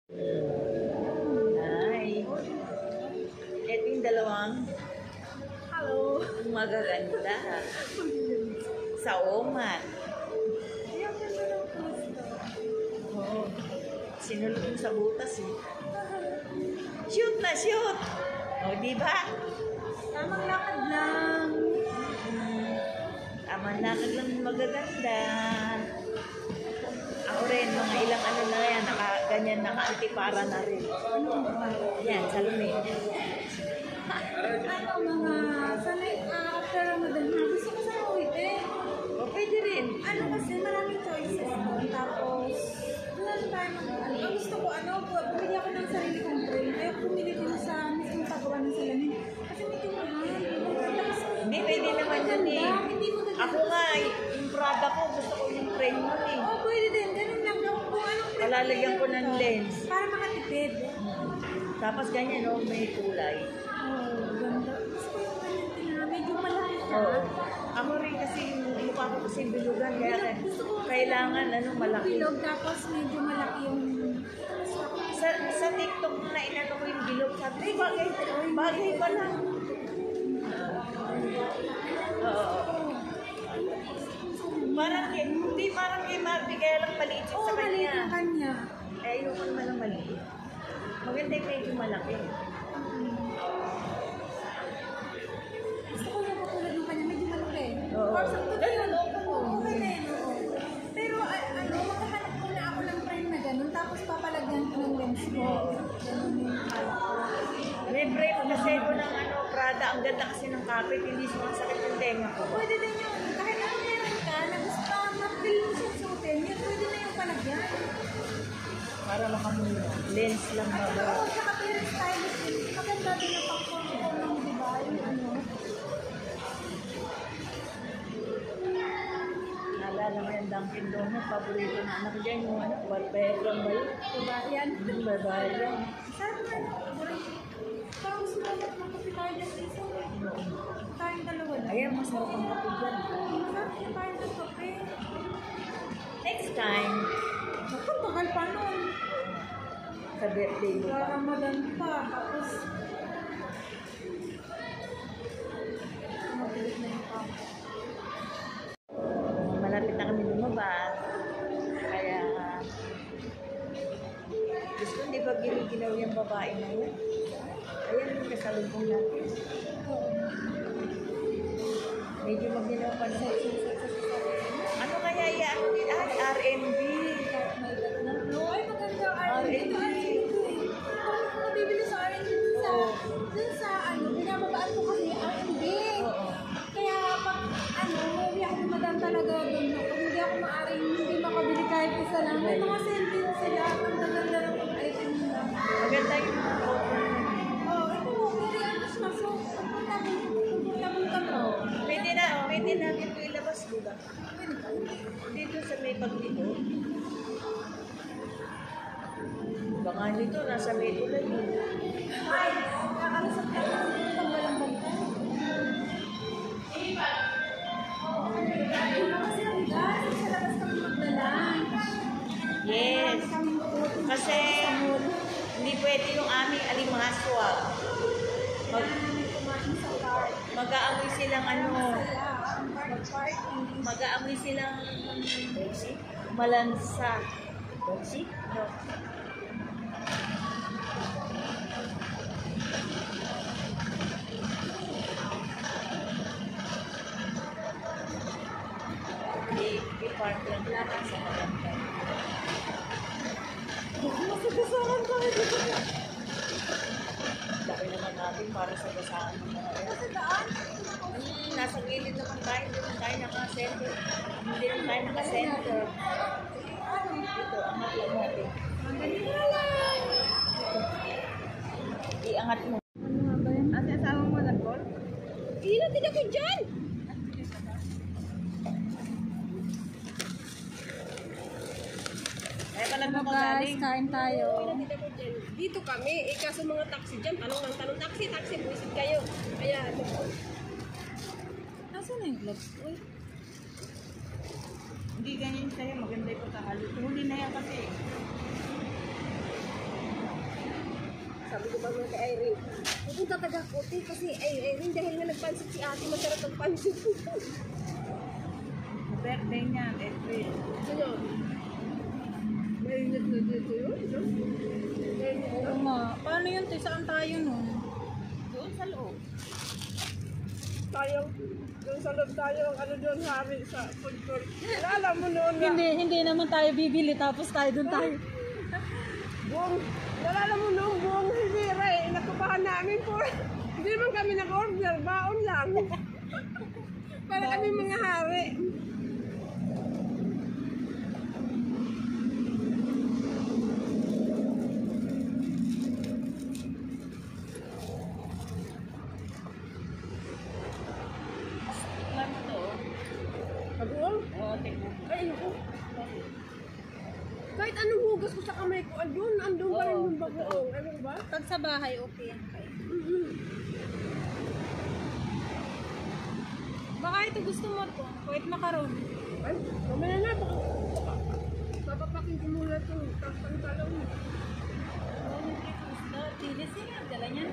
Hi. Ito yung dalawang Hello. magaganda sa Oman. Ayaw ka na ng gusto. Oo. Sinulog mo sa butas eh. Shoot na, shoot! O, di ba? Tamang lakad lang. Tama na lang magaganda. Ako rin, mga ilang ano na yan, ganyan, naka-antipara na rin. Yan, salamin. Ano mga sanay after Ramadan na gusto ko sa uwitin. O, pwede rin. Ano kasi maraming choices doon. Tapos wala tayo ang gusto ko bumili ako ng sarili kong frame. Ayaw bumili din sa mismong paggawa ng salamin. Kasi medyo mahal. Hindi, pwede naman yan eh. Ako nga, yung Prada ko, gusto ko yung frame mo eh. Oo, pwede din. Ganun lang. Kung anong frame. Palalagyan ko ng lens. Para makatipid. Tapos ganyan, no? May kulay. Oo, ganda. Gusto ko yung ganyan na medyo malaki siya. Oo. Ako rin kasi yung mukha ko kasi bilugan, kaya kailangan malaki. Bilog, tapos medyo malaki yung... Sa TikTok na inano ko yung bilog, sabi, bagay pa lang. Oo. Parang kay Marty, kaya lang maliit sa Oo, maliit kanya. yung kanya. Eh, ayoko naman ng maliit. Maganda yung medyo malaki. Gusto ko yung katulad ng kanya, medyo malaki. Oo. Or sa totoo yun, Oo. okay na yun, oo. Pero maghahanap muna ako ng frame na ganun, tapos papalagyan ko ng lens ko. Ganun yung kala ko. May frame kasi ko ng Prada. Ang ganda kasi ng kapit, hindi sumasakit yung tenga ko. Pwede din yun. Kahit ano meron ka, na gusto ka mag-feel mo siyang suotin, yun pwede na yung palagyan. Para makamulo. Lens lang At ba? oo, saka pero stylish din. Maganda din ang pang-control ng diba, yung ano. Naalala mo yung Dunkin Donut, paborito na anak dyan, yung Barbarian ba yun? Diba, yan. Barbarian. Sarap na yun. Parang gusto mo magkapi tayo dyan sa isa. Tayong dalawa lang. Ayan, masarap ang kape dyan. Masarap na tayo ng kape. Next time, Naku, tagal pa nun. sa birthday mo pa. Ramadan pa. Tapos, mabilis na yung kape. Malapit na kami lumabas. Kaya, gusto hindi ba ginaw yung babae na yun? Ayan yung kasalubong natin. Medyo maginaw pa na. Ano kaya yan? R&B. Ay, maganda R&B. R&B. Parang kung nabibili sa R&B dun sa binababaan ko kasi R&B. Oo. Kaya pag umuwi ako Ramadan talaga dun. Kung hindi ako maaring hindi makabili kahit isa lang. May mga sentence sila. Ang ganda ng mga item nila. Maganda yung Ito, very ano siya. So, comfortable ka mo. Pwede natin ito ilabas, diba? Dito sa may paglito. Baka nito, nasa may tulad yun. Ay, nakakarasap ka na pag walang banta. Kasi ang gas, sa labas kami maglalunch. Yes. Kasi hindi pwede yung aming alimaswag. Mag-aamoy silang mag-aamoy silang malansa. Boxy? No. I-park lang natin sa maganda. Masagasakan tayo dito. Laki naman natin para sa gasaan ng mga yan. Sa daan? Nasa gilid naman tayo, hindi naman tayo naka-center. Hindi naman tayo naka-center. Ito, angat lang natin. Ang galing na lang. Iangat mo. Ano nga ba yan? Ate, asawa mo nag-call? Hindi natin ako dyan! Ay, palag mo Guys, magaling. kain tayo. Dito kami, kaso mga taxi dyan, tanong ng tanong, taxi, buisit kayo. Ayan. Nasaan na yung gloves? Uy. Hindi ganyan sa'yo, maganda yung pagkakalo. Huli na yan kasi. sabi ko ba kay Irene, pupunta taga Kote kasi ay Irene dahil nga nagpansit si ate, masarap ang pansit. Birthday niya, April. Sino? Mainit na dito yun, no? Mainit Oo na. nga. Paano yun, te? Saan tayo nun? Doon sa loob. Tayong, doon sa loob tayo, ano doon, hari sa food court. Alam mo noon na, Hindi naman tayo bibili tapos tayo doon tayo. buong, nalala mo noong buong hibira eh, nakupahan namin po. Hindi man kami nag-order, baon lang. Para kami mga hari. Ano to? Bagoong? Oo, tingnan. Ay, naku. Kahit anong hugas ko sa kamay ko, andun pa rin Oo, yung bagoong. Ano ba? Pag sa bahay, okay yan kayo. Baka ito gusto mo to. White macaron. Ay, mamaya na, baka papapakin ko muna itong talong. Dili sila. Dala niya.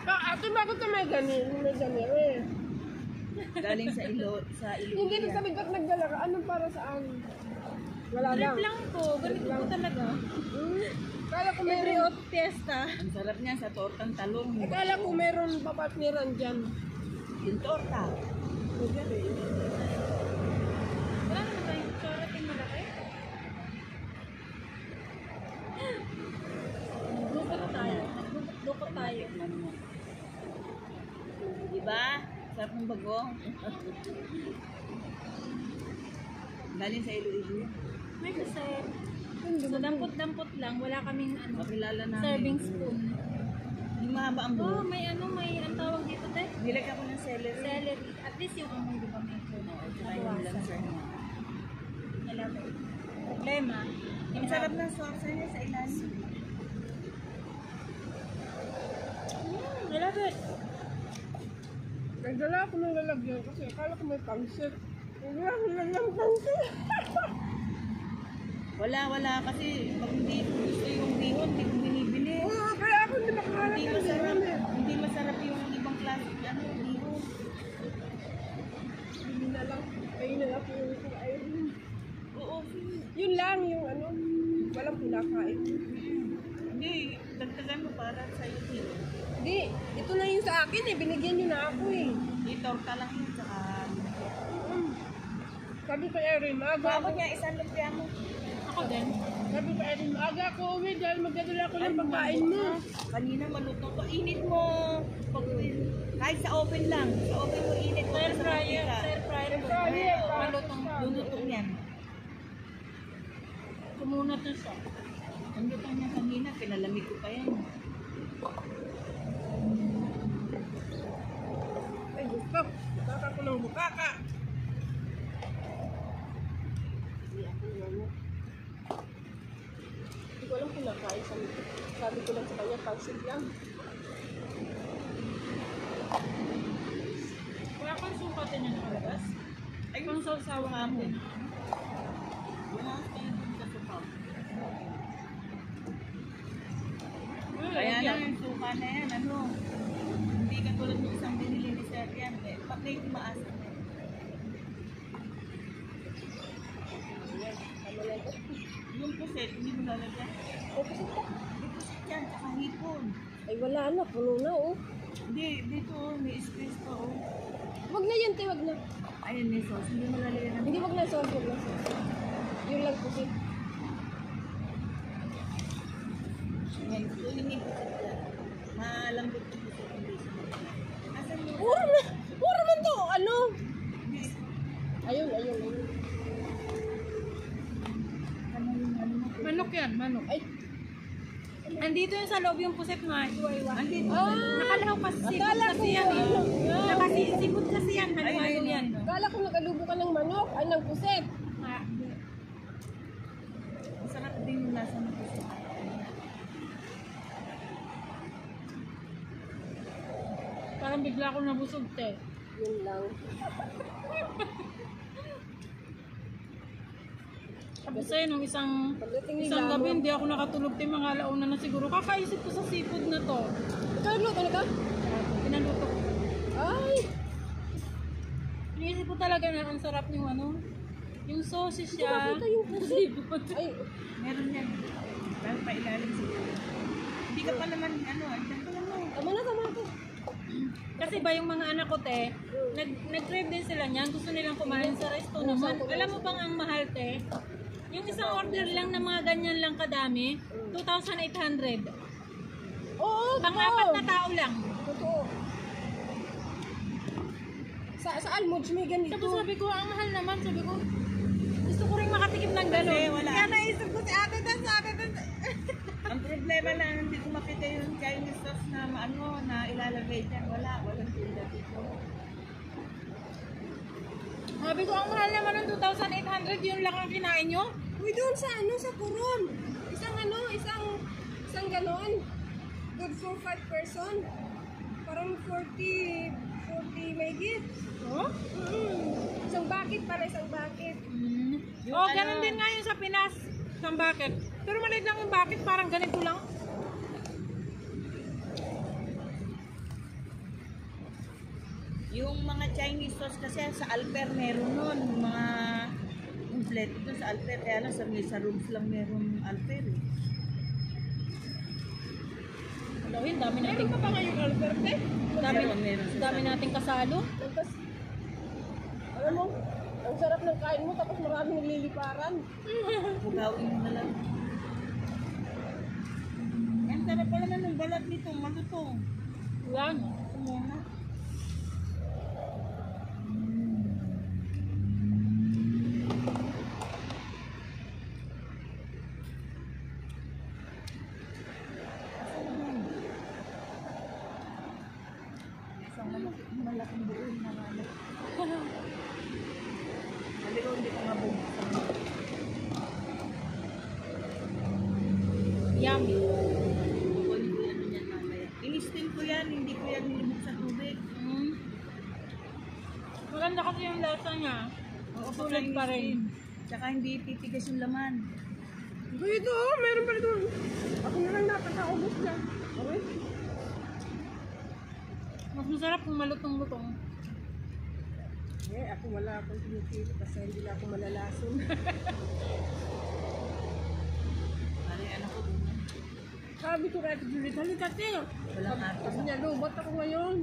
Ate, bakit ka may ganyan eh? Galing sa Ilo. Hindi na sabi ba't nagdala ka? Anong para saan? Wala lang. Trip lang po. Ganito po talaga. Kala ko Every meron, out fiesta. Ang sarap niya sa tortang talong. kala ko meron papatniran dyan. Yung torta. Wala naman tayong chorating malaki. Dukot tayo. Dukot tayo. Diba? Sarap ng bagong. Galing sa Iloilo. May kasi. So, dampot-dampot lang. Wala kaming ano, Makilala namin. serving spoon. Yung mahaba ang Oh, buhok. may ang tawag dito, te? Nilagyan ko ng celery. Celery. At least yung amoy, di ba, may Oo, tsaka yung lancer niya. Nilagay. Problema. Ang sarap ng sauce niya sa ilalim. I love it. Nagdala ako ng lalagyan kasi akala ko may pansit. Hindi ako nilalang pansit. Wala. Kasi pag hindi ko gusto yung bihon, hindi ko binibili. Oo, kaya ako hindi makahanap Hindi ng masarap. bihon eh. Hindi masarap yung ibang klase. Ano, bihon. Hindi na lang. Ayun na lang po yung ayun. Oo. Yun lang yung ano. Walang pinakain. Hindi, dagdagan mo para sa iyo. Hindi, ito na yung sa akin eh. Binigyan nyo na ako eh. Yung torta lang yun, tsaka... Sabi ko Erin, maaga ako. Bakit niya isang lumpia mo? Ako din. Sabi ko Erin, maaga ako uwi dahil magdadala ako ng pagkain mo. Kanina maluto ko. Init mo. Pag, kahit sa oven lang. Sa oven mo init mo. Air fryer. Air fryer po. Fryer. Malutong. Lulutong yan. Kumunat na siya. Ang lutong niya kanina, pinalamig ko pa yan. Ay, gusto. Bukaka ko ng bukaka. Hindi ko alam kung nakain sa mga. Sabi ko lang sa kanya, pansit lang. Wala kang sukatin niya nakalabas. Ay, Kung sausawa natin. wala kayo sa suka. Kaya lang yung suka na yan, ano, hindi ka tulad ng isang binili ni Sir yan. Eh, pag may tumaas na yan. Yung puset, hindi mo lalagyan. Yung puset yan, tsaka hipon. Ay, wala na. Puno na, oh. Hindi, dito, may space pa, oh. Wag na yan, te. Wag na. Ayun, may sauce. Hindi mo lalagyan ng... Hindi, wag na sauce. Wag na sauce. Yun lang po siya. Yan, ito yung puset yan. Malambot yung puset, hindi siya. Asan yung... Puro man to. Ano? Ayun. Ano yung ano mo? Manok yan, manok. Ay, Andito yung sa loob yung puset nga. Andito. Nakalahaw kasi sipot akala ko kasi yan eh. ano. Nakasipot kasi yan. Ay, Halo-halo ayun, yan. ano. Kala ko nagalubo ka ng manok. Ay, ng puset. Ah, Masarap din yung lasa ng puset. Parang bigla akong nabusog, te. Yun lang. Sabi sa'yo, nung isang gabi, hindi ako nakatulog tayo, mga alauna na siguro. Kakaisip ko sa seafood na to. Ito, nagluto na ka? Pinaluto ko. Ay! Iniisip ko talaga na ang sarap yung ano, yung sausage siya. Ito yung Seafood. Ay, Meron yan. Dahil pa ilalim siguro. Hindi ka pa naman, andyan ka lang mo. tama na to. Kasi ba yung mga anak ko, te, nag-crave din sila niyan. Gusto nilang kumain sa resto naman. Alam mo bang ang mahal, te? Yung isang order lang na mga ganyan lang kadami, 2,800. Oo, Pang-apat na tao lang. Totoo. Sa Almods may ganito. Tapos sabi ko, ang mahal naman. Sabi ko, gusto ko rin makatikim ng gano'n. Kasi wala. Kaya naisip ko si ate dan sa ate dan. Ang problema na hindi ko makita yung Chinese sauce na na ilalagay dyan. Walang tinda dito. Sabi ko, ang mahal naman ng 2,800. Yun lang ang kinain nyo. Uy, doon sa sa Coron. Isang ganon. Good for 5 person. Parang 40 may git. Oh? Isang bucket para isang bucket. Oh, ganun din nga yun sa Pinas. Isang bucket. Pero maliit lang yung bucket. Parang ganito lang. Yung mga Chinese sauce kasi sa Alper meron nun. Yung mga kompleto doon sa Alper. Kaya lang sa rooms lang meron Alper. Alawin, dami nating Meron pa ba ngayong Alberte? Meron. dami nating kasalo. Tapos, alam mo, ang sarap ng kain mo tapos maraming liliparan. Bugawin mo na lang. Ang sarap pa naman ng balat nito. Malutong. Yan. Muna. Isang malaking buo na ano. Sabi ko hindi ko mabubuksan. Yummy. Kukunin ko yan yan mamaya. In-steam ko yan, hindi ko yan nilibog sa tubig. Maganda kasi yung lasa niya. Oo, Sulit pa rin. Tsaka hindi titigas yung laman. Ito, meron pa rin doon. Ako na lang nakakaubos na. Okay? Mas masarap kung malutong-lutong. Ako wala akong pinipili kasi hindi na ako malalason. Ano yung anak ko doon? Sabi ko kaya Juliet, halika tayo. Walang ato. Sabi niya, lubot ako ngayon.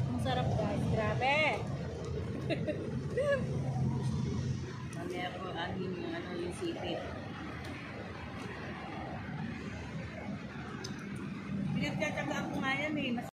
Ang sarap guys. Grabe. Mamaya ko anin yung yung sipit. Pinagtsatsagaan ko nga yan eh.